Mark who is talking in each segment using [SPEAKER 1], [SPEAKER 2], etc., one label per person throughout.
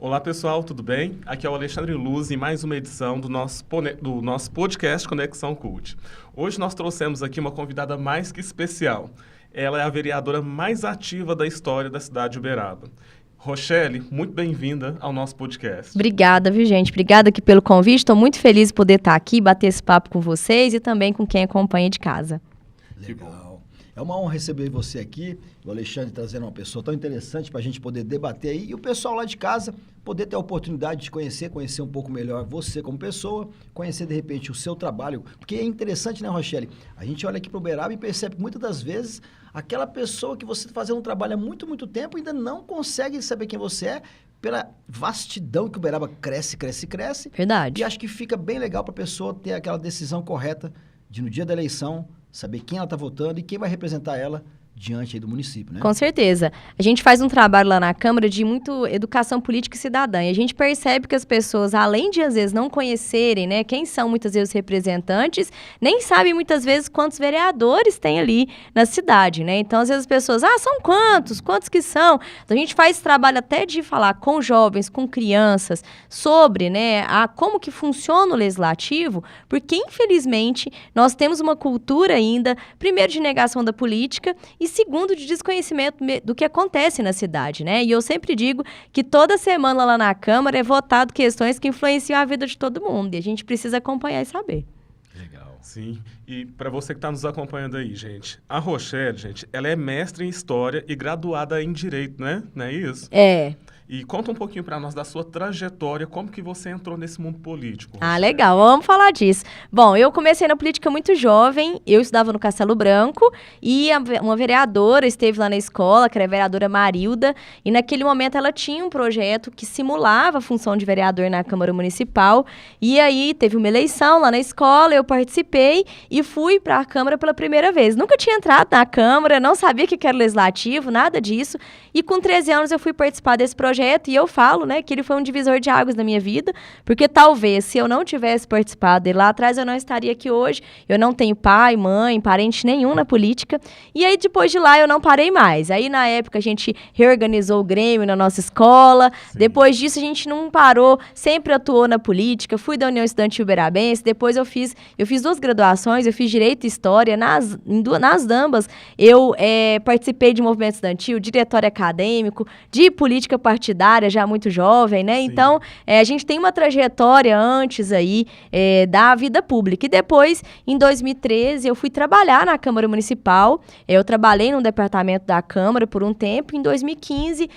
[SPEAKER 1] Olá pessoal, tudo bem? Aqui é o Alexandre Luz em mais uma edição do nosso podcast Conexão Cult. Hoje nós trouxemos aqui uma convidada mais que especial. Ela é a vereadora mais ativa da história da cidade de Uberaba. Rochelle, muito bem-vinda ao nosso podcast.
[SPEAKER 2] Obrigada, viu, gente? Obrigada aqui pelo convite. Estou muito feliz de poder estar aqui, bater esse papo com vocês e também com quem acompanha de casa.
[SPEAKER 3] Legal. É uma honra receber você aqui, o Alexandre trazendo uma pessoa tão interessante para a gente poder debater aí e o pessoal lá de casa poder ter a oportunidade de conhecer um pouco melhor você como pessoa, conhecer de repente o seu trabalho, porque é interessante, né, Rochelle? A gente olha aqui para o Uberaba e percebe que muitas das vezes aquela pessoa que você está fazendo um trabalho há muito tempo ainda não consegue saber quem você é pela vastidão que o Uberaba cresce.
[SPEAKER 2] Verdade.
[SPEAKER 3] E acho que fica bem legal para a pessoa ter aquela decisão correta de no dia da eleição saber quem ela está votando e quem vai representar ela diante aí do município, né?
[SPEAKER 2] Com certeza. A gente faz um trabalho lá na Câmara de muito educação política e cidadã. E a gente percebe que as pessoas, além de, às vezes, não conhecerem, né, quem são, muitas vezes, os representantes, nem sabem, muitas vezes, quantos vereadores tem ali na cidade, né? Então, às vezes, as pessoas, são quantos? Quantos que são? Então, a gente faz esse trabalho até de falar com jovens, com crianças, sobre, né, como que funciona o legislativo, porque, infelizmente, nós temos uma cultura ainda, primeiro, de negação da política e segundo, de desconhecimento do que acontece na cidade, né? E eu sempre digo que toda semana lá na Câmara é votado questões que influenciam a vida de todo mundo. E a gente precisa acompanhar e saber.
[SPEAKER 1] Legal. Sim. E para você que está nos acompanhando aí, gente, a Rochelle, gente, ela é mestre em História e graduada em Direito, né? Não é isso?
[SPEAKER 2] É.
[SPEAKER 1] E conta um pouquinho para nós da sua trajetória, como que você entrou nesse mundo político.
[SPEAKER 2] Rochelle? Legal, vamos falar disso. Bom, eu comecei na política muito jovem, eu estudava no Castelo Branco e uma vereadora esteve lá na escola, que era a vereadora Marilda, e naquele momento ela tinha um projeto que simulava a função de vereador na Câmara Municipal, e aí teve uma eleição lá na escola, eu participei e fui para a Câmara pela primeira vez. Nunca tinha entrado na Câmara, não sabia que era legislativo, nada disso, e com 13 anos eu fui participar desse projeto, e eu falo, né, que ele foi um divisor de águas na minha vida, porque talvez se eu não tivesse participado dele lá atrás, eu não estaria aqui hoje. Eu não tenho pai, mãe, parente nenhum na política. E aí, depois de lá, eu não parei mais. Aí, na época, a gente reorganizou o Grêmio na nossa escola. Sim. Depois disso, a gente não parou, sempre atuou na política. Fui da União Estudantil Uberabense. Depois eu fiz 2 graduações, eu fiz Direito e História. Nas ambas, eu participei de movimento estudantil, diretório acadêmico, de política partidária, já muito jovem, né? Sim. Então, a gente tem uma trajetória antes aí da vida pública. E depois, em 2013, eu fui trabalhar na Câmara Municipal. Eu trabalhei no departamento da Câmara por um tempo. Em 2015,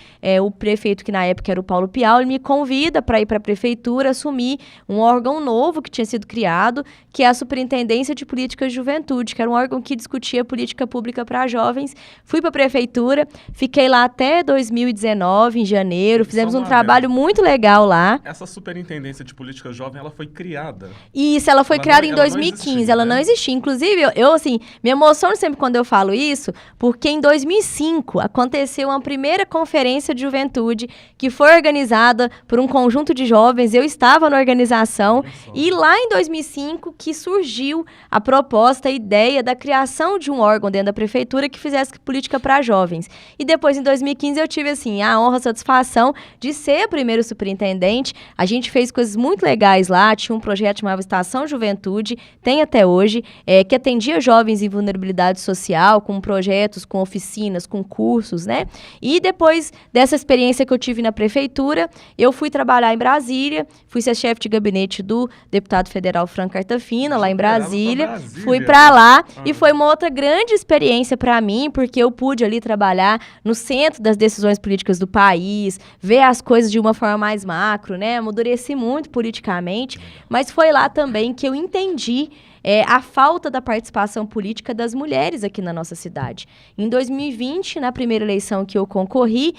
[SPEAKER 2] o prefeito, que na época era o Paulo Piau, ele me convida para ir para a prefeitura assumir um órgão novo que tinha sido criado, que é a Superintendência de Política de Juventude, que era um órgão que discutia política pública para jovens. Fui para a prefeitura, fiquei lá até 2019, em janeiro. Fizemos um trabalho muito legal lá.
[SPEAKER 1] Essa Superintendência de Política Jovem, ela foi criada?
[SPEAKER 2] Isso, ela foi criada em 2015. Ela não existia. Inclusive, eu assim, me emociono sempre quando eu falo isso, porque em 2005 aconteceu uma primeira conferência de juventude que foi organizada por um conjunto de jovens. Eu estava na organização e lá em 2005 que surgiu a proposta, a ideia da criação de um órgão dentro da prefeitura que fizesse política para jovens. E depois, em 2015, eu tive assim, a honra, a satisfação de ser a primeira superintendente. A gente fez coisas muito legais lá, tinha um projeto chamado Estação Juventude, tem até hoje, que atendia jovens em vulnerabilidade social, com projetos, com oficinas, com cursos, né? E depois dessa experiência que eu tive na prefeitura, eu fui trabalhar em Brasília, fui ser chefe de gabinete do deputado federal Franco Cartafina, lá em Brasília. Fui para lá e foi uma outra grande experiência para mim, porque eu pude ali trabalhar no centro das decisões políticas do país, ver as coisas de uma forma mais macro, né? Amadureci muito politicamente, mas foi lá também que eu entendi a falta da participação política das mulheres aqui na nossa cidade. Em 2020, na primeira eleição que eu concorri,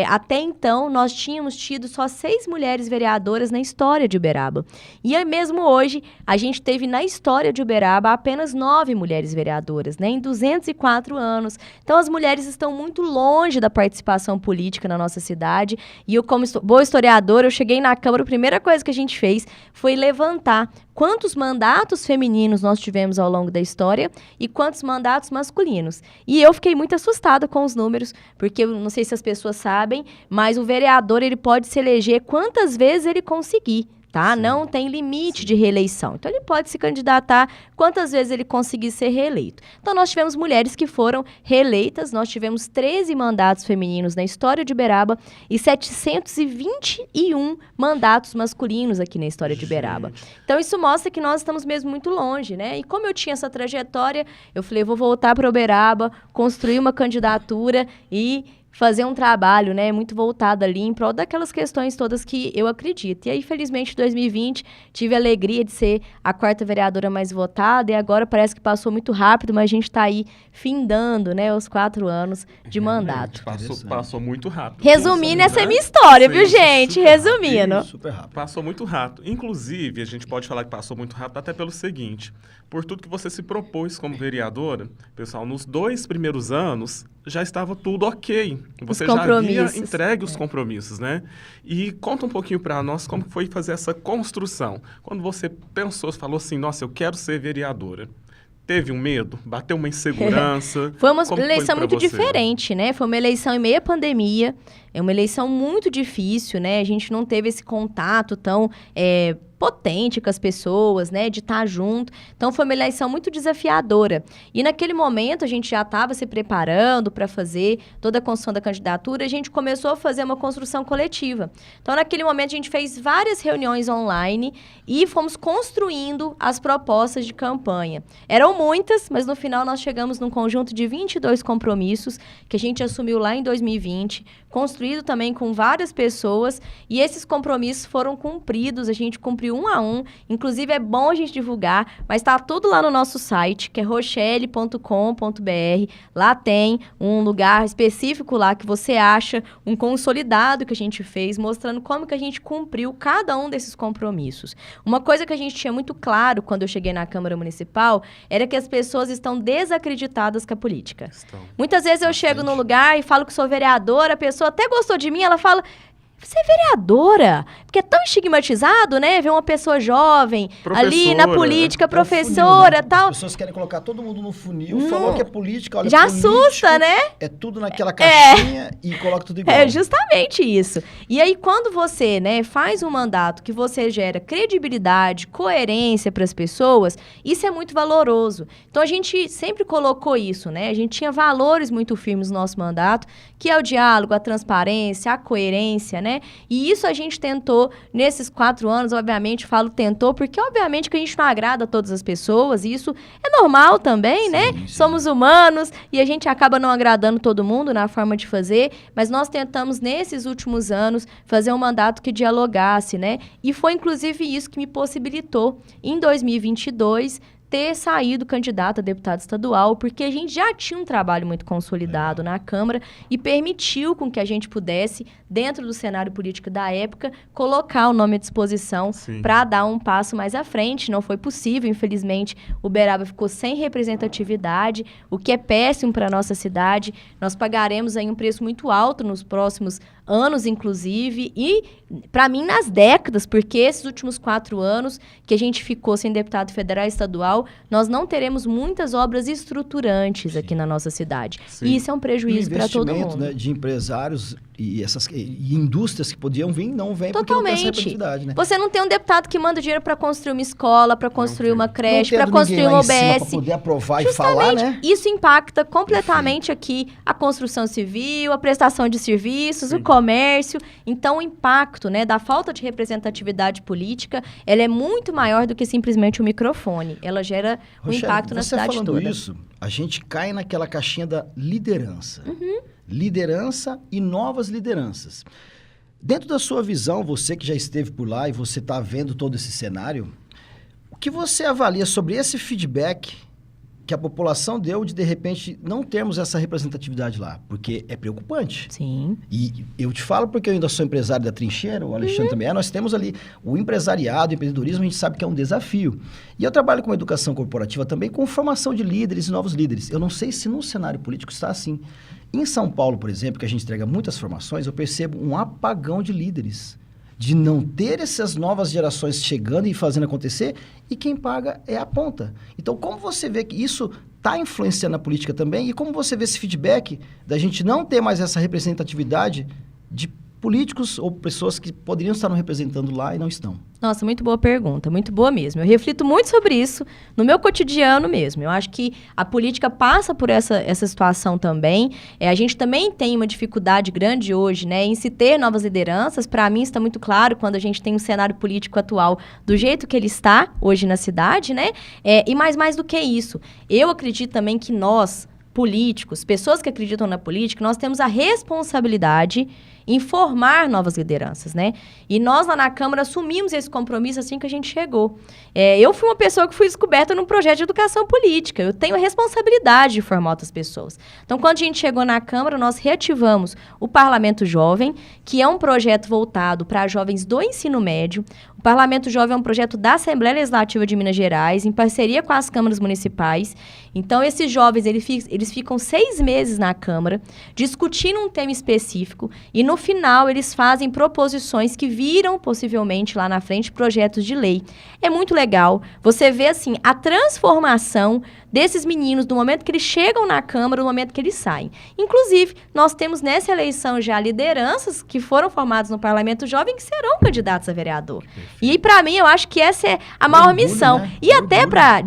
[SPEAKER 2] até então nós tínhamos tido só 6 mulheres vereadoras na história de Uberaba. E mesmo hoje, a gente teve na história de Uberaba apenas 9 mulheres vereadoras, né, em 204 anos. Então as mulheres estão muito longe da participação política na nossa cidade. E eu, como boa historiadora, eu cheguei na Câmara, a primeira coisa que a gente fez foi levantar quantos mandatos femininos nós tivemos ao longo da história e quantos mandatos masculinos. E eu fiquei muito assustada com os números, porque eu não sei se as pessoas sabem, mas o vereador ele pode se eleger quantas vezes ele conseguir. Tá? Não tem limite de reeleição. Então, ele pode se candidatar quantas vezes ele conseguir ser reeleito. Então, nós tivemos mulheres que foram reeleitas, nós tivemos 13 mandatos femininos na história de Uberaba e 721 mandatos masculinos aqui na história de Uberaba. Então, isso mostra que nós estamos mesmo muito longe, né? E como eu tinha essa trajetória, eu falei, vou voltar para Uberaba, construir uma candidatura e fazer um trabalho, né, muito voltado ali em prol daquelas questões todas que eu acredito. E aí, felizmente, em 2020, tive a alegria de ser a 4ª vereadora mais votada e agora parece que passou muito rápido, mas a gente está aí findando, né, os 4 anos de mandato.
[SPEAKER 1] Passou muito rápido.
[SPEAKER 2] Resumindo, essa é a minha história, viu, gente? Resumindo.
[SPEAKER 3] Super rápido.
[SPEAKER 1] Passou muito rápido. Inclusive, a gente pode falar que passou muito rápido até pelo seguinte, por tudo que você se propôs como vereadora, pessoal, nos 2 primeiros anos já estava tudo ok. Você já havia entregue os compromissos, né? E conta um pouquinho para nós como foi fazer essa construção. Quando você pensou, falou assim, nossa, eu quero ser vereadora. Teve um medo? Bateu uma insegurança?
[SPEAKER 2] Foi uma eleição muito diferente, né? Foi uma eleição em meia pandemia. É uma eleição muito difícil, né? A gente não teve esse contato tão potente com as pessoas, né? De estar junto. Então, foi uma eleição muito desafiadora. E naquele momento, a gente já estava se preparando para fazer toda a construção da candidatura. A gente começou a fazer uma construção coletiva. Então, naquele momento, a gente fez várias reuniões online e fomos construindo as propostas de campanha. Eram muitas, mas no final nós chegamos num conjunto de 22 compromissos que a gente assumiu lá em 2020, construído também com várias pessoas, e esses compromissos foram cumpridos, a gente cumpriu um a um, inclusive é bom a gente divulgar, mas está tudo lá no nosso site, que é rochelle.com.br, lá tem um lugar específico lá que você acha, um consolidado que a gente fez, mostrando como que a gente cumpriu cada um desses compromissos. Uma coisa que a gente tinha muito claro quando eu cheguei na Câmara Municipal, era que as pessoas estão desacreditadas com a política. Muitas vezes eu chego num lugar e falo que sou vereadora, a pessoa até gostou de mim, ela fala, você é vereadora? Porque é tão estigmatizado, né? Ver uma pessoa jovem ali na política, professora,
[SPEAKER 3] funil, né?
[SPEAKER 2] tal.
[SPEAKER 3] As pessoas querem colocar todo mundo no funil, falou que é política, olha,
[SPEAKER 2] já
[SPEAKER 3] político,
[SPEAKER 2] assusta, né?
[SPEAKER 3] É tudo naquela caixinha e coloca tudo igual.
[SPEAKER 2] É justamente isso. E aí, quando você, né, faz um mandato que você gera credibilidade, coerência para as pessoas, isso é muito valoroso. Então, a gente sempre colocou isso, né? A gente tinha valores muito firmes no nosso mandato, que é o diálogo, a transparência, a coerência, né? E isso a gente tentou nesses 4 anos, obviamente, falo tentou, porque obviamente que a gente não agrada a todas as pessoas, e isso é normal também, né? Sim. Somos humanos e a gente acaba não agradando todo mundo na forma de fazer, mas nós tentamos, nesses últimos anos, fazer um mandato que dialogasse, né? E foi, inclusive, isso que me possibilitou, em 2022, ter saído candidato a deputado estadual, porque a gente já tinha um trabalho muito consolidado na Câmara e permitiu com que a gente pudesse, dentro do cenário político da época, colocar o nome à disposição para dar um passo mais à frente. Não foi possível, infelizmente, Uberaba ficou sem representatividade, o que é péssimo para a nossa cidade. Nós pagaremos aí um preço muito alto nos próximos anos, inclusive, e, para mim, nas décadas, porque esses últimos 4 anos que a gente ficou sem deputado federal e estadual, nós não teremos muitas obras estruturantes aqui na nossa cidade. E isso é um prejuízo para todo mundo.
[SPEAKER 3] Né, de empresários e indústrias que podiam vir, não vem porque não tem essa representatividade, né?
[SPEAKER 2] Você não tem um deputado que manda dinheiro para construir uma escola, para construir uma creche, para construir uma OBS.
[SPEAKER 3] Para poder aprovar e falar, né?
[SPEAKER 2] Isso impacta completamente aqui a construção civil, a prestação de serviços, o comércio. Então, o impacto, né, da falta de representatividade política, ela é muito maior do que simplesmente o microfone. Ela gera um impacto na cidade toda.
[SPEAKER 3] Falando isso, a gente cai naquela caixinha da liderança. Liderança e novas lideranças. Dentro da sua visão, você que já esteve por lá e você está vendo todo esse cenário, o que você avalia sobre esse feedback que a população deu de repente, não termos essa representatividade lá? Porque é preocupante.
[SPEAKER 2] Sim.
[SPEAKER 3] E eu te falo porque eu ainda sou empresário da trincheira, o Alexandre também é. Nós temos ali o empresariado, o empreendedorismo, a gente sabe que é um desafio. E eu trabalho com educação corporativa também, com formação de líderes e novos líderes. Eu não sei se no cenário político está assim. Em São Paulo, por exemplo, que a gente entrega muitas formações, eu percebo um apagão de líderes. de não ter essas novas gerações chegando e fazendo acontecer, e quem paga é a ponta. Então, como você vê que isso está influenciando a política também, e como você vê esse feedback da gente não ter mais essa representatividade de políticos ou pessoas que poderiam estar nos representando lá e não estão?
[SPEAKER 2] Nossa, muito boa pergunta, muito boa mesmo. Eu reflito muito sobre isso no meu cotidiano mesmo. Eu acho que a política passa por essa situação também. A gente também tem uma dificuldade grande hoje, né, em se ter novas lideranças. Para mim está muito claro quando a gente tem um cenário político atual do jeito que ele está hoje na cidade, né? E mais do que isso, eu acredito também que nós, políticos, pessoas que acreditam na política, nós temos a responsabilidade em formar novas lideranças, né? E nós lá na Câmara assumimos esse compromisso assim que a gente chegou. Eu fui uma pessoa que fui descoberta num projeto de educação política. Eu tenho a responsabilidade de formar outras pessoas. Então, quando a gente chegou na Câmara, nós reativamos o Parlamento Jovem, que é um projeto voltado para jovens do ensino médio. O Parlamento Jovem é um projeto da Assembleia Legislativa de Minas Gerais, em parceria com as câmaras municipais. Então, esses jovens, eles ficam 6 meses na Câmara, discutindo um tema específico, e no final eles fazem proposições que viram, possivelmente, lá na frente, projetos de lei. É muito legal. Você vê, assim, a transformação desses meninos do momento que eles chegam na Câmara, do momento que eles saem. Inclusive, nós temos nessa eleição já lideranças que foram formadas no Parlamento Jovem que serão candidatos a vereador. E, para mim, eu acho que essa é a maior missão. Né? E até para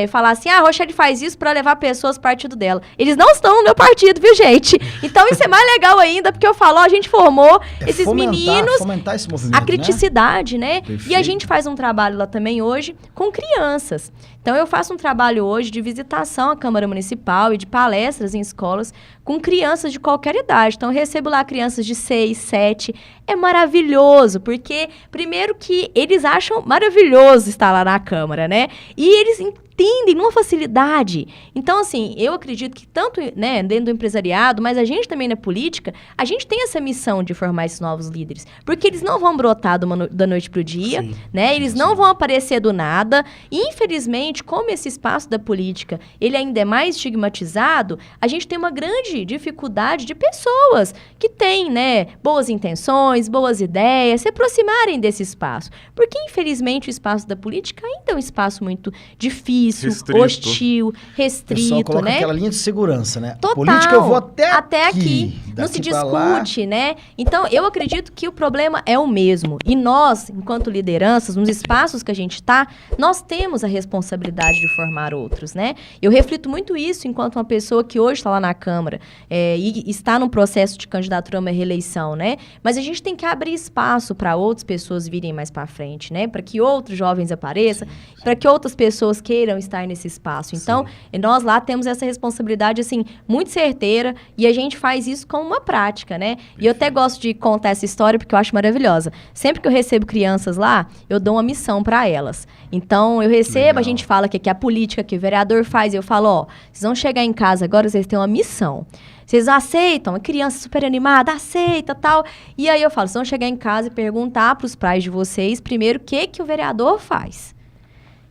[SPEAKER 2] falar assim, a Rochelle faz isso para levar pessoas pro partido dela. Eles não estão no meu partido, viu, gente? Então, isso é mais legal ainda, porque eu falo, a gente formou esses meninos,
[SPEAKER 3] fomentar esse movimento,
[SPEAKER 2] a criticidade, né?
[SPEAKER 3] Perfeito.
[SPEAKER 2] E a gente faz um trabalho lá também hoje com crianças. Então, eu faço um trabalho hoje de visitação à Câmara Municipal e de palestras em escolas com crianças de qualquer idade. Então, eu recebo lá crianças de 6, 7. É maravilhoso, porque, primeiro que eles acham maravilhoso estar lá na Câmara, né? E eles entendem numa facilidade. Então, assim, eu acredito que tanto, né, dentro do empresariado, mas a gente também na política, a gente tem essa missão de formar esses novos líderes. Porque eles não vão brotar da noite pro dia, sim, né? Eles não vão aparecer do nada. E, infelizmente, como esse espaço da política, ele ainda é mais estigmatizado, a gente tem uma grande dificuldade de pessoas que têm, né, boas intenções, boas ideias, se aproximarem desse espaço. Porque, infelizmente, o espaço da política ainda é um espaço muito difícil, restrito, hostil, restrito,
[SPEAKER 3] o pessoal coloca,
[SPEAKER 2] né?
[SPEAKER 3] Aquela linha de segurança, né?
[SPEAKER 2] Total.
[SPEAKER 3] Política eu vou até
[SPEAKER 2] aqui. Não se discute, né? Então, eu acredito que o problema é o mesmo. E nós, enquanto lideranças, nos espaços que a gente está, nós temos a responsabilidade de formar outros, né? Eu reflito muito isso enquanto uma pessoa que hoje está lá na Câmara e está num processo de candidatura a uma reeleição, né? Mas a gente tem que abrir espaço para outras pessoas virem mais para frente, né? Para que outros jovens apareçam, para que outras pessoas queiram estar nesse espaço. Então, nós lá temos essa responsabilidade, assim, muito certeira, e a gente faz isso com uma prática, né? E eu até gosto de contar essa história porque eu acho maravilhosa. Sempre que eu recebo crianças lá, eu dou uma missão para elas. Então, eu recebo, legal. A gente fala que a política que o vereador faz, eu falo, ó, vocês vão chegar em casa agora, vocês têm uma missão. Vocês aceitam? A criança super animada, aceita, tal. E aí eu falo, vocês vão chegar em casa e perguntar para os pais de vocês, primeiro, o que o vereador faz.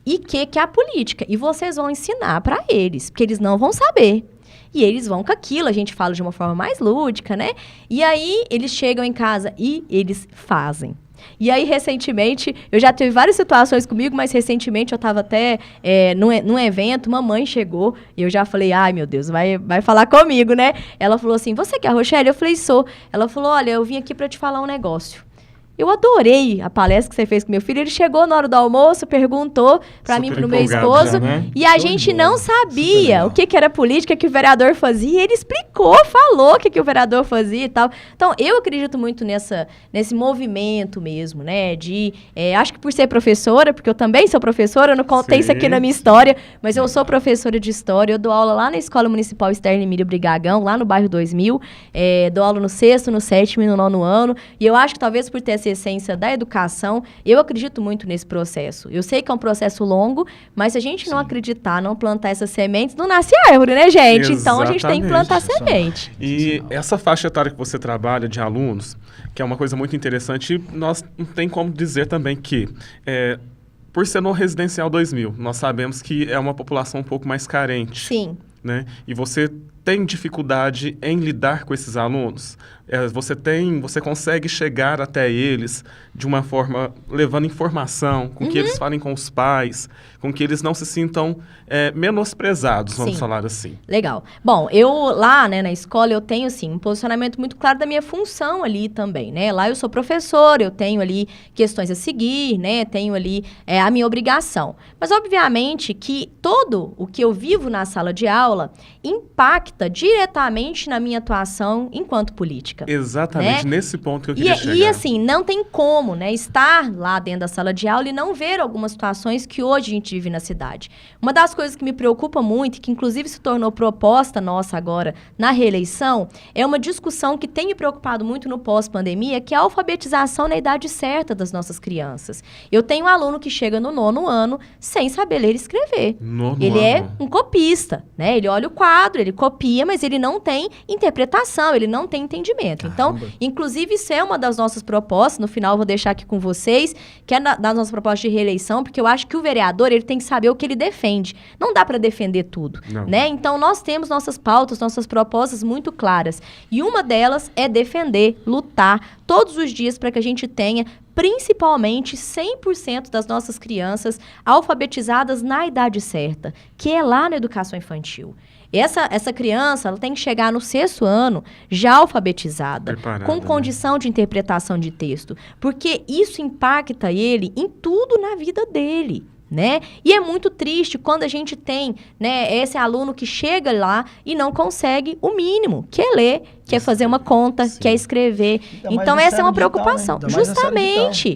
[SPEAKER 2] E o que é a política. E vocês vão ensinar para eles, porque eles não vão saber. E eles vão com aquilo, a gente fala de uma forma mais lúdica, né? E aí, eles chegam em casa e eles fazem. E aí, recentemente, eu já tive várias situações comigo, mas recentemente eu estava até num evento, uma mãe chegou e eu já falei, ai meu Deus, vai falar comigo, né? Ela falou assim, você que é a Rochelle? Eu falei, sou. Ela falou, olha, eu vim aqui para te falar um negócio. Eu adorei a palestra que você fez com meu filho. Ele chegou na hora do almoço, perguntou para mim e pro meu esposo. Já, né? E a gente não sabia o que era política, que o vereador fazia. E ele explicou, falou o que o vereador fazia e tal. Então, eu acredito muito nesse movimento mesmo, né? Acho que por ser professora, porque eu também sou professora, eu não contei isso aqui na minha história, mas eu sou professora de história. Eu dou aula lá na Escola Municipal Externa Emílio Brigagão, lá no bairro 2000. Dou aula no 6º, no 7º e no 9º ano. E eu acho que talvez por ter essa essência da educação, eu acredito muito nesse processo. Eu sei que é um processo longo, mas se a gente não acreditar, não plantar essas sementes, não nasce árvore, né, gente?
[SPEAKER 1] Exatamente.
[SPEAKER 2] Então, a gente tem que plantar semente.
[SPEAKER 1] E essa faixa etária que você trabalha de alunos, que é uma coisa muito interessante, nós não tem como dizer também que, por ser no Residencial 2000, nós sabemos que é uma população um pouco mais carente.
[SPEAKER 2] Sim.
[SPEAKER 1] Né? E você tem dificuldade em lidar com esses alunos? Você consegue chegar até eles de uma forma, levando informação, com que eles falem com os pais, com que eles não se sintam menosprezados, vamos falar assim.
[SPEAKER 2] Legal. Bom, eu lá, né, na escola, eu tenho, assim, um posicionamento muito claro da minha função ali também, né? Lá eu sou professora, eu tenho ali questões a seguir, né? Tenho ali a minha obrigação. Mas, obviamente, que todo o que eu vivo na sala de aula impacta diretamente na minha atuação enquanto política.
[SPEAKER 1] Exatamente,
[SPEAKER 2] né?
[SPEAKER 1] Nesse ponto que eu queria chegar.
[SPEAKER 2] E assim, não tem como, né, estar lá dentro da sala de aula e não ver algumas situações que hoje a gente vive na cidade. Uma das coisas que me preocupa muito, e que inclusive se tornou proposta nossa agora na reeleição, é uma discussão que tem me preocupado muito no pós-pandemia, que é a alfabetização na idade certa das nossas crianças. Eu tenho um aluno que chega no 9º ano sem saber ler e escrever. Ele é um copista, né? Ele olha o quadro, ele copia, mas ele não tem interpretação, ele não tem entendimento. Então, inclusive, isso é uma das nossas propostas, no final eu vou deixar aqui com vocês, que é das nossas propostas de reeleição, porque eu acho que o vereador, ele tem que saber o que ele defende. Não dá para defender tudo, né? Então, nós temos nossas pautas, nossas propostas muito claras. E uma delas é defender, lutar todos os dias para que a gente tenha principalmente 100% das nossas crianças alfabetizadas na idade certa, que é lá na educação infantil. Essa criança, ela tem que chegar no 6º ano já alfabetizada, com condição de interpretação de texto, porque isso impacta ele em tudo na vida dele. Né? E é muito triste quando a gente tem, né, esse aluno que chega lá e não consegue o mínimo, que é ler, que é fazer uma conta, que é escrever. Então, essa é uma preocupação. Né? Justamente.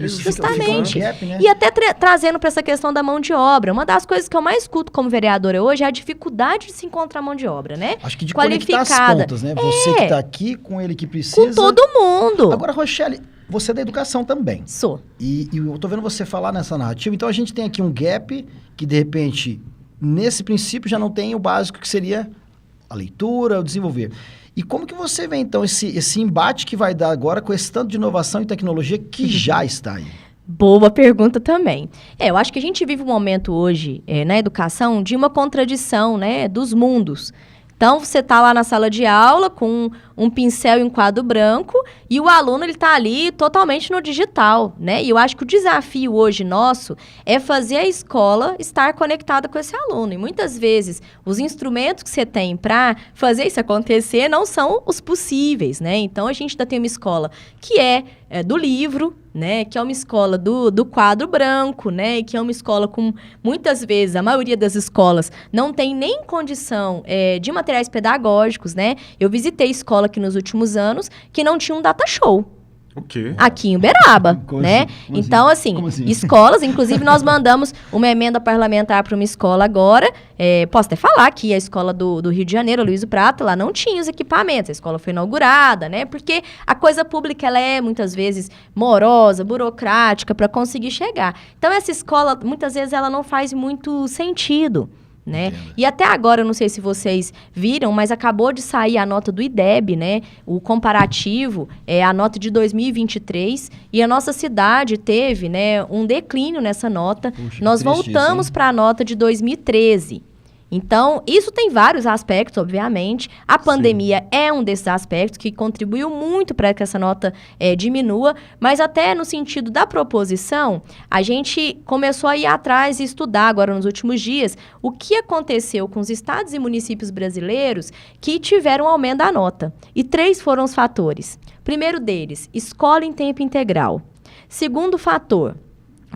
[SPEAKER 3] Gap, né?
[SPEAKER 2] E até trazendo para essa questão da mão de obra. Uma das coisas que eu mais escuto como vereadora hoje é a dificuldade de se encontrar mão de obra, né?
[SPEAKER 3] Acho que de conectar as pontas, né? Você que está aqui com ele que precisa.
[SPEAKER 2] Com todo mundo.
[SPEAKER 3] Agora, Rochelle, você é da educação também.
[SPEAKER 2] Sou.
[SPEAKER 3] E eu tô vendo você falar nessa narrativa. Então, a gente tem aqui um gap que, de repente, nesse princípio já não tem o básico que seria a leitura, o desenvolver. E como que você vê, então, esse embate que vai dar agora com esse tanto de inovação e tecnologia que já está aí?
[SPEAKER 2] Boa pergunta também. Eu acho que a gente vive um momento hoje, na educação, de uma contradição, né, dos mundos. Então, você está lá na sala de aula com um pincel e um quadro branco e o aluno ele está ali totalmente no digital, né? E eu acho que o desafio hoje nosso é fazer a escola estar conectada com esse aluno. E muitas vezes os instrumentos que você tem para fazer isso acontecer não são os possíveis, né? Então, a gente ainda tem uma escola que é do livro, né, que é uma escola do quadro branco, né, que é uma escola com, muitas vezes, a maioria das escolas não tem nem condição de materiais pedagógicos, né. Eu visitei escola aqui nos últimos anos que não tinha um data show.
[SPEAKER 1] O quê?
[SPEAKER 2] Aqui em Uberaba, né? Então, assim, escolas, inclusive nós mandamos uma emenda parlamentar para uma escola agora, posso até falar que a escola do Rio de Janeiro, a Luiz Prata, lá não tinha os equipamentos, a escola foi inaugurada, né? Porque a coisa pública, ela é muitas vezes morosa, burocrática para conseguir chegar. Então, essa escola, muitas vezes, ela não faz muito sentido. Né? E até agora, eu não sei se vocês viram, mas acabou de sair a nota do IDEB, né? O comparativo, a nota de 2023, e a nossa cidade teve, né, um declínio nessa nota.
[SPEAKER 3] Puxa,
[SPEAKER 2] nós voltamos para a nota de 2013. Então, isso tem vários aspectos, obviamente. A pandemia é um desses aspectos que contribuiu muito para que essa nota diminua, mas até no sentido da proposição, a gente começou a ir atrás e estudar agora nos últimos dias o que aconteceu com os estados e municípios brasileiros que tiveram aumento da nota. E 3 foram os fatores. Primeiro deles, escola em tempo integral. Segundo fator,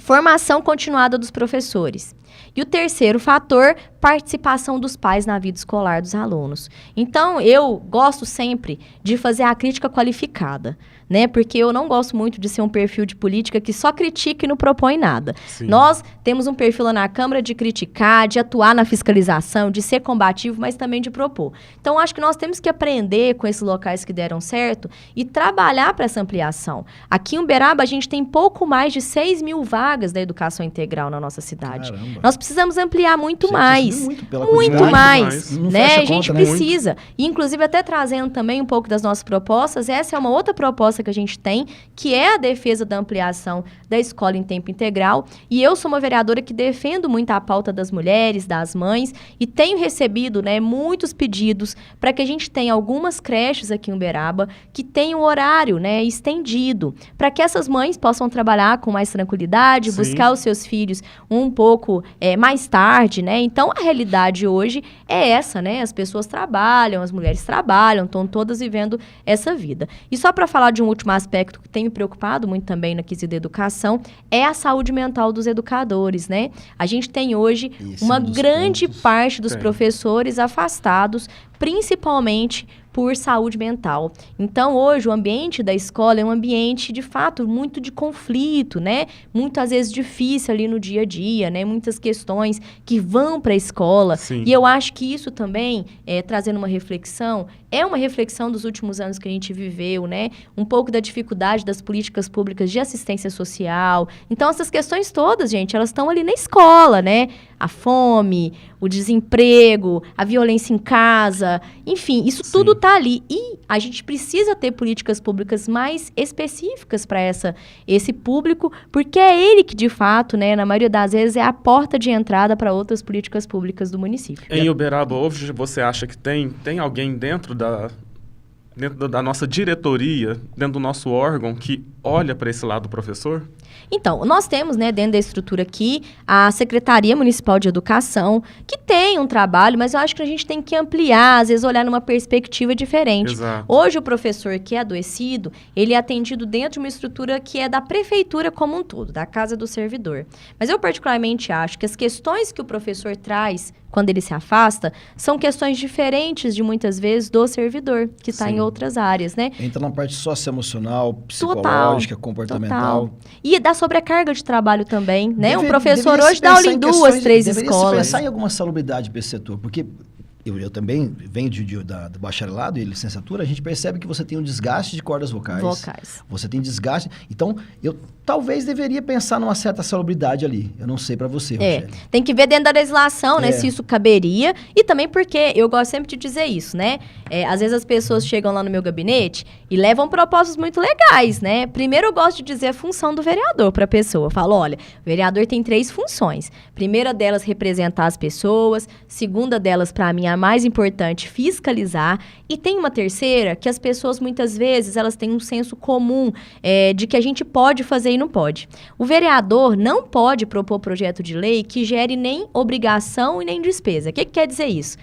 [SPEAKER 2] formação continuada dos professores. E o terceiro fator, participação dos pais na vida escolar dos alunos. Então, eu gosto sempre de fazer a crítica qualificada, né? Porque eu não gosto muito de ser um perfil de política que só critica e não propõe nada. Sim. Nós temos um perfil lá na Câmara de criticar, de atuar na fiscalização, de ser combativo, mas também de propor. Então, acho que nós temos que aprender com esses locais que deram certo e trabalhar para essa ampliação. Aqui em Uberaba, a gente tem pouco mais de 6 mil vagas da educação integral na nossa cidade.
[SPEAKER 3] Caramba.
[SPEAKER 2] Nós precisamos ampliar muito mais. Muito mais, né? A gente precisa. E, inclusive, até trazendo também um pouco das nossas propostas, essa é uma outra proposta proposta que a gente tem, que é a defesa da ampliação da escola em tempo integral. E eu sou uma vereadora que defendo muito a pauta das mulheres, das mães, e tenho recebido, né, muitos pedidos para que a gente tenha algumas creches aqui em Uberaba que tenham horário, né, estendido, para que essas mães possam trabalhar com mais tranquilidade, buscar os seus filhos um pouco mais tarde, né? Então, a realidade hoje é essa, né? As pessoas trabalham, as mulheres trabalham, estão todas vivendo essa vida. E só para falar de um último aspecto que tem me preocupado muito também na quesito da educação, é a saúde mental dos educadores, né? A gente tem hoje uma grande parte dos professores afastados, principalmente por saúde mental. Então, hoje, o ambiente da escola é um ambiente, de fato, muito de conflito, né? Muito, às vezes, difícil ali no dia a dia, né? Muitas questões que vão para a escola.
[SPEAKER 1] Sim.
[SPEAKER 2] E eu acho que isso também, trazendo uma reflexão, é uma reflexão dos últimos anos que a gente viveu, né? Um pouco da dificuldade das políticas públicas de assistência social. Então, essas questões todas, gente, elas estão ali na escola, né? A fome, o desemprego, a violência em casa, enfim, isso tudo está ali. E a gente precisa ter políticas públicas mais específicas para esse público, porque é ele que, de fato, né, na maioria das vezes, é a porta de entrada para outras políticas públicas do município.
[SPEAKER 1] Em Uberaba, hoje, você acha que tem alguém dentro da nossa diretoria, dentro do nosso órgão, que olha para esse lado do professor?
[SPEAKER 2] Então, nós temos, né, dentro da estrutura aqui, a Secretaria Municipal de Educação, que tem um trabalho, mas eu acho que a gente tem que ampliar, às vezes olhar numa perspectiva diferente.
[SPEAKER 1] Exato.
[SPEAKER 2] Hoje, o professor que é adoecido, ele é atendido dentro de uma estrutura que é da prefeitura como um todo, da Casa do Servidor. Mas eu particularmente acho que as questões que o professor traz quando ele se afasta, são questões diferentes de, muitas vezes, do servidor, que está em outras áreas, né?
[SPEAKER 3] Entra na parte socioemocional, psicológica, comportamental.
[SPEAKER 2] Total. E da sobrecarga de trabalho também, né? Um professor hoje dá aula em 2, 3 escolas.
[SPEAKER 3] Deveria pensar em alguma salubridade para esse setor, porque eu também venho do bacharelado e licenciatura, a gente percebe que você tem um desgaste de cordas vocais. Você tem desgaste. Então, eu talvez deveria pensar numa certa salubridade ali. Eu não sei para você, Rogério.
[SPEAKER 2] Tem que ver dentro da legislação, né, se isso caberia. E também porque, eu gosto sempre de dizer isso, né? Às vezes as pessoas chegam lá no meu gabinete e levam propostas muito legais, né? Primeiro eu gosto de dizer a função do vereador para a pessoa. Eu falo, olha, o vereador tem 3 funções. Primeira delas, representar as pessoas. Segunda delas, para mim, a mais importante, fiscalizar. E tem uma terceira, que as pessoas, muitas vezes, elas têm um senso comum de que a gente pode fazer e não pode. O vereador não pode propor projeto de lei que gere nem obrigação e nem despesa. O que quer dizer isso?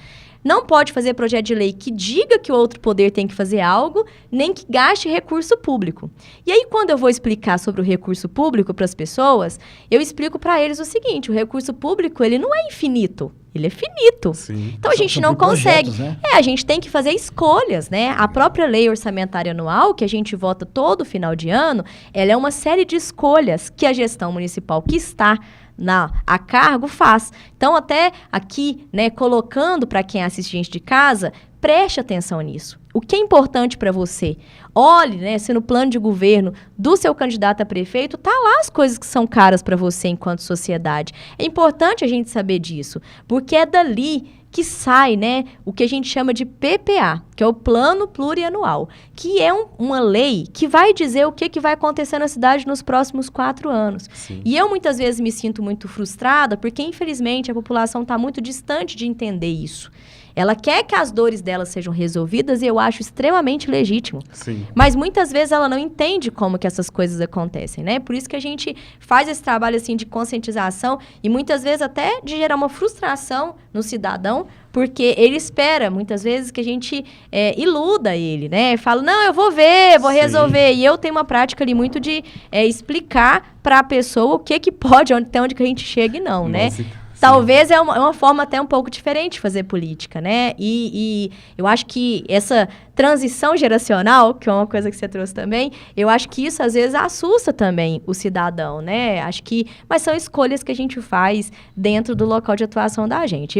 [SPEAKER 2] Não pode fazer projeto de lei que diga que o outro poder tem que fazer algo, nem que gaste recurso público. E aí, quando eu vou explicar sobre o recurso público para as pessoas, eu explico para eles o seguinte, o recurso público, ele não é infinito. Ele é finito.
[SPEAKER 1] Sim.
[SPEAKER 2] Então, a gente não consegue. Né? A gente tem que fazer escolhas, né? A própria lei orçamentária anual, que a gente vota todo final de ano, ela é uma série de escolhas que a gestão municipal que está a cargo faz. Então, até aqui, né, colocando para quem é assistente de casa, preste atenção nisso. O que é importante para você? Olhe, né, se no plano de governo do seu candidato a prefeito, tá lá as coisas que são caras para você enquanto sociedade. É importante a gente saber disso, porque é dali que sai, né, o que a gente chama de PPA, que é o Plano Plurianual, que é uma lei que vai dizer o que vai acontecer na cidade nos próximos 4 anos.
[SPEAKER 1] Sim.
[SPEAKER 2] E eu, muitas vezes, me sinto muito frustrada, porque, infelizmente, a população está muito distante de entender isso. Ela quer que as dores dela sejam resolvidas e eu acho extremamente legítimo.
[SPEAKER 1] Sim.
[SPEAKER 2] Mas muitas vezes ela não entende como que essas coisas acontecem, né? Por isso que a gente faz esse trabalho assim de conscientização e muitas vezes até de gerar uma frustração no cidadão, porque ele espera muitas vezes que a gente iluda ele, né? Fala, não, eu vou ver, vou resolver. E eu tenho uma prática ali muito de explicar para a pessoa o que pode, até onde que a gente chega e não, né? Talvez é uma forma até um pouco diferente de fazer política, né? E eu acho que essa transição geracional, que é uma coisa que você trouxe também, eu acho que isso às vezes assusta também o cidadão, né? Mas são escolhas que a gente faz dentro do local de atuação da gente.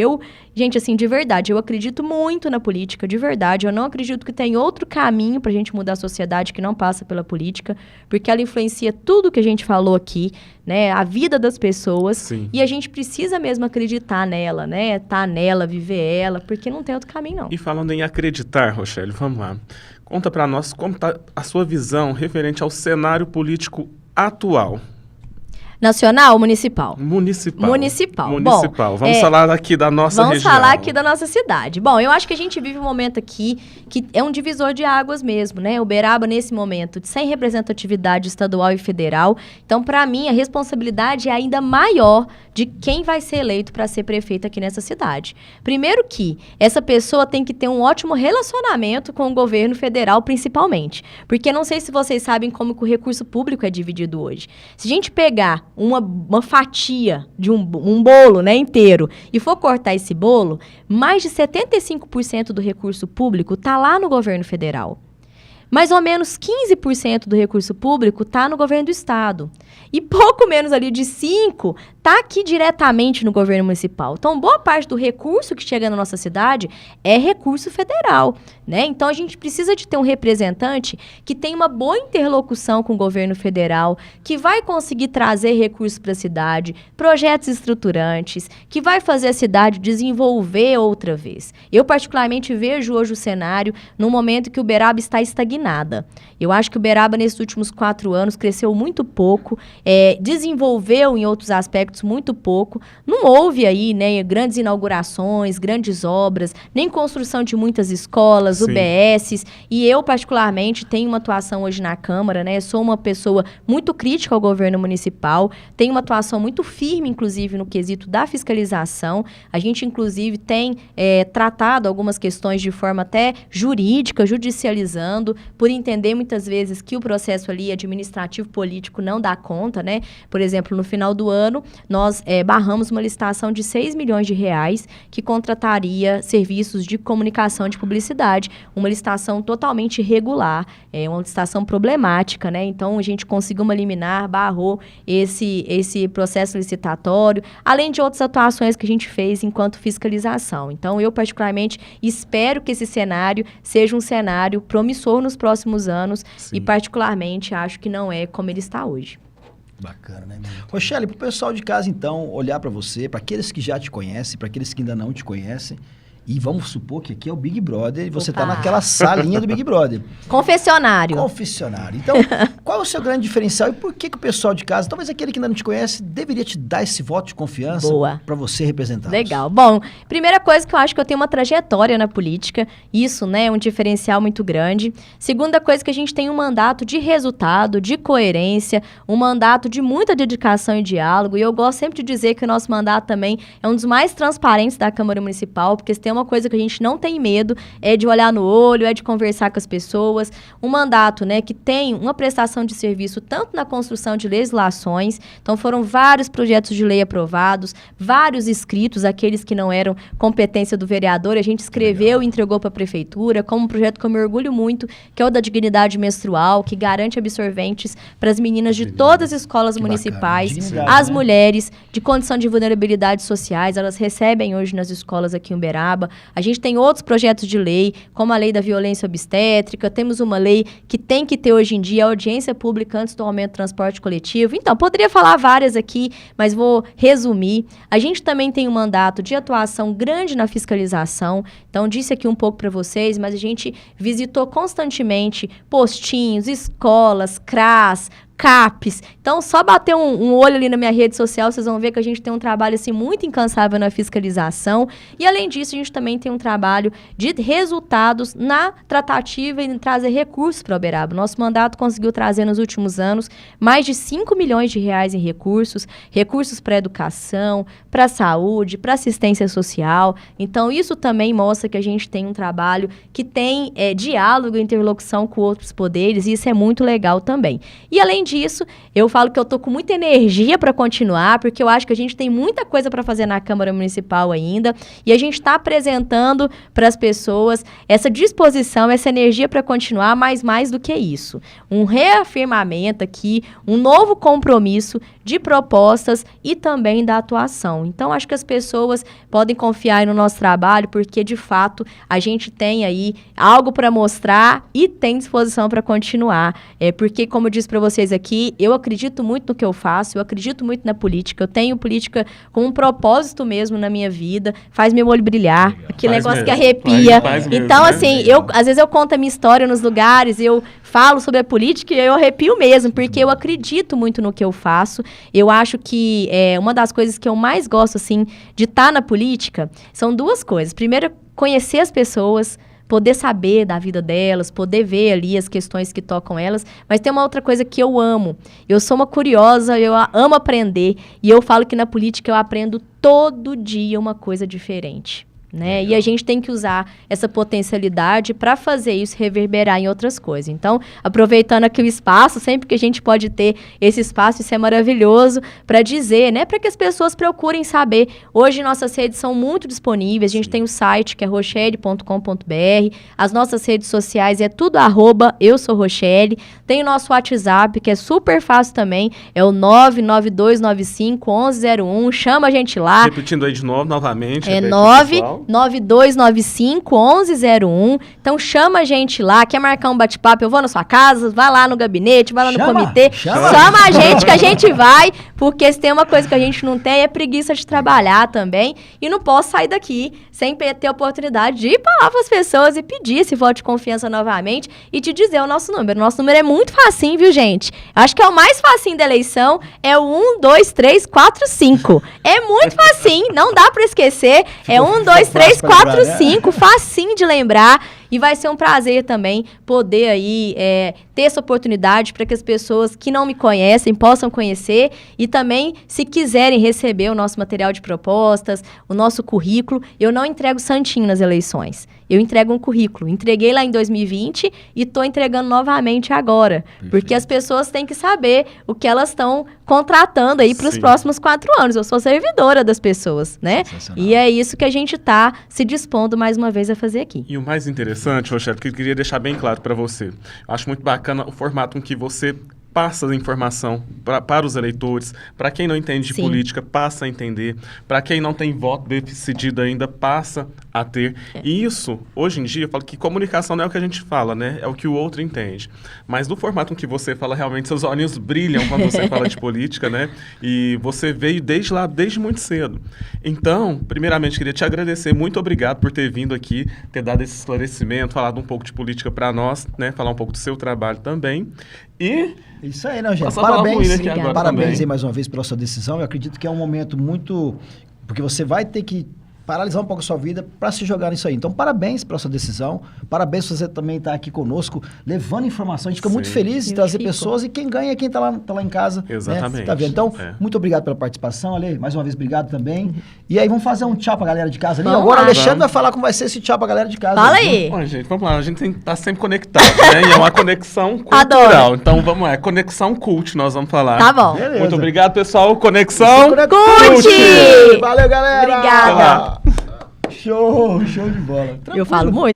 [SPEAKER 2] Gente, assim, de verdade, eu acredito muito na política, de verdade. Eu não acredito que tem outro caminho pra gente mudar a sociedade que não passa pela política, porque ela influencia tudo que a gente falou aqui, né? A vida das pessoas.
[SPEAKER 1] Sim.
[SPEAKER 2] E a gente precisa mesmo acreditar nela, né? Tá nela, viver ela, porque não tem outro caminho, não.
[SPEAKER 1] E falando em acreditar, Rochelle, Vamos lá. Conta para nós como está a sua visão referente ao cenário político atual.
[SPEAKER 2] Nacional ou municipal?
[SPEAKER 1] Municipal.
[SPEAKER 2] Municipal.
[SPEAKER 1] Bom, vamos falar aqui da nossa região.
[SPEAKER 2] Vamos falar aqui da nossa cidade. Bom, eu acho que a gente vive um momento aqui que é um divisor de águas mesmo, né? Uberaba, nesse momento, sem representatividade estadual e federal. Então, para mim, a responsabilidade é ainda maior de quem vai ser eleito para ser prefeito aqui nessa cidade. Primeiro que essa pessoa tem que ter um ótimo relacionamento com o governo federal, principalmente. Porque não sei se vocês sabem como que o recurso público é dividido hoje. Se a gente pegar uma fatia de um bolo, né, inteiro, e for cortar esse bolo, mais de 75% do recurso público está lá no governo federal. Mais ou menos 15% do recurso público está no governo do estado. E pouco menos ali de 5% está aqui diretamente no governo municipal. Então, boa parte do recurso que chega na nossa cidade é recurso federal, né? Então, a gente precisa de ter um representante que tenha uma boa interlocução com o governo federal, que vai conseguir trazer recursos para a cidade, projetos estruturantes, que vai fazer a cidade desenvolver outra vez. Eu, particularmente, vejo hoje o cenário num momento que Uberaba está estagnada. Eu acho que Uberaba, nesses últimos 4 anos, cresceu muito pouco, desenvolveu em outros aspectos muito pouco. Não houve aí, né, grandes inaugurações, grandes obras, nem construção de muitas escolas, UBSs. E eu, particularmente, tenho uma atuação hoje na Câmara, né? Sou uma pessoa muito crítica ao governo municipal, tenho uma atuação muito firme, inclusive, no quesito da fiscalização. A gente, inclusive, tem tratado algumas questões de forma até jurídica, judicializando, por entender muitas vezes que o processo ali administrativo político não dá conta, né? Por exemplo, no final do ano, nós barramos uma licitação de 6 milhões de reais que contrataria serviços de comunicação de publicidade, uma licitação totalmente irregular, uma licitação problemática, né? Então, a gente conseguiu uma liminar, barrou esse processo licitatório, além de outras atuações que a gente fez enquanto fiscalização. Então, eu, particularmente, espero que esse cenário seja um cenário promissor nos próximos anos. Sim. E, particularmente, acho que não é como ele está hoje.
[SPEAKER 3] Bacana, né? Rochelle, para o pessoal de casa, então, olhar para você, para aqueles que já te conhecem, para aqueles que ainda não te conhecem, e vamos supor que aqui é o Big Brother e você está naquela salinha do Big Brother.
[SPEAKER 2] Confessionário.
[SPEAKER 3] Então, qual é o seu grande diferencial e por que o pessoal de casa, talvez aquele que ainda não te conhece, deveria te dar esse voto de confiança para você representar?
[SPEAKER 2] Legal. Bom, primeira coisa que eu acho que eu tenho uma trajetória na política, isso, né, é um diferencial muito grande. Segunda coisa que a gente tem um mandato de resultado, de coerência, um mandato de muita dedicação e diálogo, e eu gosto sempre de dizer que o nosso mandato também é um dos mais transparentes da Câmara Municipal, porque se tem uma coisa que a gente não tem medo, é de olhar no olho, é de conversar com as pessoas. Um mandato, né, que tem uma prestação de serviço tanto na construção de legislações, então foram vários projetos de lei aprovados, vários escritos, aqueles que não eram competência do vereador, a gente escreveu e entregou para a prefeitura, como um projeto que eu me orgulho muito, que é o da dignidade menstrual, que garante absorventes para as meninas de todas as escolas municipais, as mulheres de condição de vulnerabilidade sociais, elas recebem hoje nas escolas aqui em Uberaba. A gente tem outros projetos de lei, como a lei da violência obstétrica, temos uma lei que tem que ter hoje em dia audiência pública antes do aumento do transporte coletivo. Então, poderia falar várias aqui, mas vou resumir. A gente também tem um mandato de atuação grande na fiscalização. Então, disse aqui um pouco para vocês, mas a gente visitou constantemente postinhos, escolas, CRAS, CAPES. Então, só bater um olho ali na minha rede social, vocês vão ver que a gente tem um trabalho assim, muito incansável na fiscalização. E, além disso, a gente também tem um trabalho de resultados na tratativa e em trazer recursos para Uberaba. Nosso mandato conseguiu trazer nos últimos anos mais de 5 milhões de reais em recursos para a educação, para a saúde, para assistência social. Então, isso também mostra que a gente tem um trabalho que tem diálogo e interlocução com outros poderes, e isso é muito legal também. E, além disso, eu falo que eu tô com muita energia para continuar, porque eu acho que a gente tem muita coisa para fazer na Câmara Municipal ainda, e a gente está apresentando para as pessoas essa disposição, essa energia para continuar, mas mais do que isso, um reafirmamento aqui, um novo compromisso de propostas e também da atuação. Então, acho que as pessoas podem confiar no nosso trabalho, porque, de fato, a gente tem aí algo para mostrar e tem disposição para continuar. Porque, como eu disse para vocês aqui, eu acredito muito no que eu faço, eu acredito muito na política, eu tenho política com um propósito mesmo na minha vida, faz meu olho brilhar, aquele negócio que arrepia.
[SPEAKER 1] Faz mesmo,
[SPEAKER 2] então,
[SPEAKER 1] né?
[SPEAKER 2] assim, às vezes eu conto a minha história nos lugares, eu falo sobre a política e eu arrepio mesmo, porque eu acredito muito no que eu faço. Eu acho que uma das coisas que eu mais gosto, assim, de estar na política, são duas coisas. Primeiro, conhecer as pessoas, poder saber da vida delas, poder ver ali as questões que tocam elas. Mas tem uma outra coisa que eu amo. Eu sou uma curiosa, eu amo aprender. E eu falo que na política eu aprendo todo dia uma coisa diferente. Né? E a gente tem que usar essa potencialidade para fazer isso reverberar em outras coisas. Então, aproveitando aqui o espaço, sempre que a gente pode ter esse espaço, isso é maravilhoso, para dizer, né? Para que as pessoas procurem saber. Hoje, nossas redes são muito disponíveis. A gente tem o site, que é rochelle.com.br. As nossas redes sociais é tudo @eu sou Rochelle. Tem o nosso WhatsApp, que é super fácil também. É o 992951101. Chama a gente lá.
[SPEAKER 1] Repetindo aí de novo, novamente.
[SPEAKER 2] É 992951101. Então chama a gente lá, quer marcar um bate-papo, eu vou na sua casa, vai lá no gabinete, vai lá no comitê. Chama a gente que a gente vai, porque se tem uma coisa que a gente não tem é preguiça de trabalhar também. E não posso sair daqui sem ter a oportunidade de ir para lá para as pessoas e pedir esse voto de confiança novamente e te dizer o nosso número. Nosso número é muito facinho, viu, gente? Acho que é o mais facinho da eleição, é o 1, 2, 3, 4, 5. É muito facinho, não dá para esquecer. É 1, 2, 3, 4, 5, facinho de lembrar. E vai ser um prazer também poder aí ter essa oportunidade para que as pessoas que não me conhecem possam conhecer e também, se quiserem receber o nosso material de propostas, o nosso currículo. Eu não entrego santinho nas eleições. Eu entrego um currículo. Entreguei lá em 2020 e estou entregando novamente agora. Perfeito. Porque as pessoas têm que saber o que elas estão contratando aí para os próximos 4 anos. Eu sou servidora das pessoas, né? E é isso que a gente está se dispondo mais uma vez a fazer aqui.
[SPEAKER 1] E o mais interessante, Rochelle, que eu queria deixar bem claro para você. Eu acho muito bacana o formato em que você passa a informação para os eleitores, para quem não entende de política, passa a entender, para quem não tem voto decidido ainda, passa a ter. E isso, hoje em dia, eu falo que comunicação não é o que a gente fala, né? É o que o outro entende. Mas no formato em que você fala, realmente, seus olhinhos brilham quando você fala de política, né? E você veio desde muito cedo. Então, primeiramente, queria te agradecer, muito obrigado por ter vindo aqui, ter dado esse esclarecimento, falado um pouco de política para nós, né? Falar um pouco do seu trabalho também. E
[SPEAKER 3] isso aí, não, gente. Parabéns aí mais uma vez pela sua decisão. Eu acredito que é um momento muito... Porque você vai ter que paralisar um pouco a sua vida para se jogar nisso aí. Então, parabéns pela sua decisão. Parabéns por você também estar aqui conosco, levando informação. A gente fica muito feliz de trazer pessoas e quem ganha é quem está lá em casa.
[SPEAKER 1] Exatamente.
[SPEAKER 3] Né? Tá vendo? Então, muito obrigado pela participação, Ale. Mais uma vez, obrigado também. E aí, vamos fazer um tchau pra galera de casa ali. Agora, o Alexandre vai falar como vai ser esse tchau pra galera de casa.
[SPEAKER 2] Fala aí.
[SPEAKER 1] Bom, gente, vamos lá. A gente tem que estar sempre conectado, né? E é uma conexão cultural.
[SPEAKER 2] Adoro.
[SPEAKER 1] Então, vamos lá. É conexão cult, nós vamos falar.
[SPEAKER 2] Tá bom.
[SPEAKER 3] Beleza.
[SPEAKER 1] Muito obrigado, pessoal. Conexão
[SPEAKER 2] Cult!
[SPEAKER 3] Valeu, galera.
[SPEAKER 2] Obrigada.
[SPEAKER 3] Show de bola.
[SPEAKER 2] Eu falo muito.